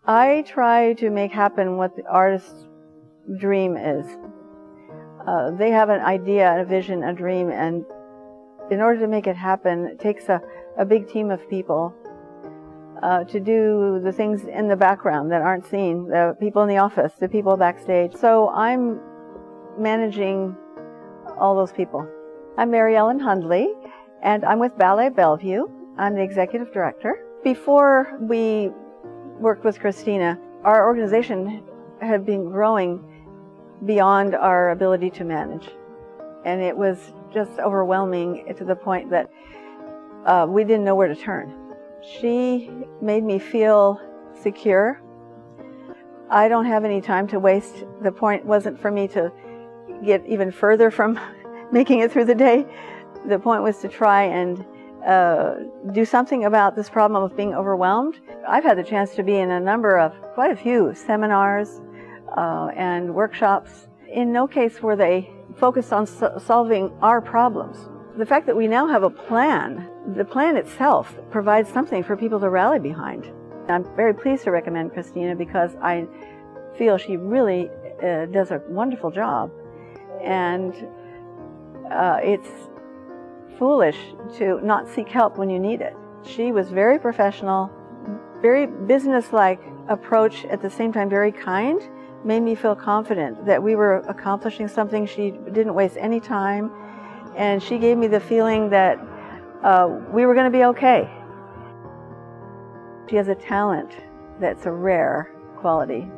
I try to make happen what the artist's dream is. They have an idea, a vision, a dream, and in order to make it happen, it takes a big team of people to do the things in the background that aren't seen, the people in the office, the people backstage. So I'm managing all those people. I'm Mary Ellen Hundley, and I'm with Ballet Bellevue. I'm the executive director. Before we worked with Christina, our organization had been growing beyond our ability to manage. And it was just overwhelming to the point that we didn't know where to turn. She made me feel secure. I don't have any time to waste. The point wasn't for me to get even further from making it through the day. The point was to try and do something about this problem of being overwhelmed. I've had the chance to be in quite a few seminars and workshops. In no case were they focused on solving our problems. The fact that we now have a plan, the plan itself provides something for people to rally behind. I'm very pleased to recommend Christina because I feel she really does a wonderful job. And it's foolish to not seek help when you need it. She was very professional, very business-like approach, at the same time very kind, made me feel confident that we were accomplishing something. She didn't waste any time, and she gave me the feeling that we were going to be okay. She has a talent that's a rare quality.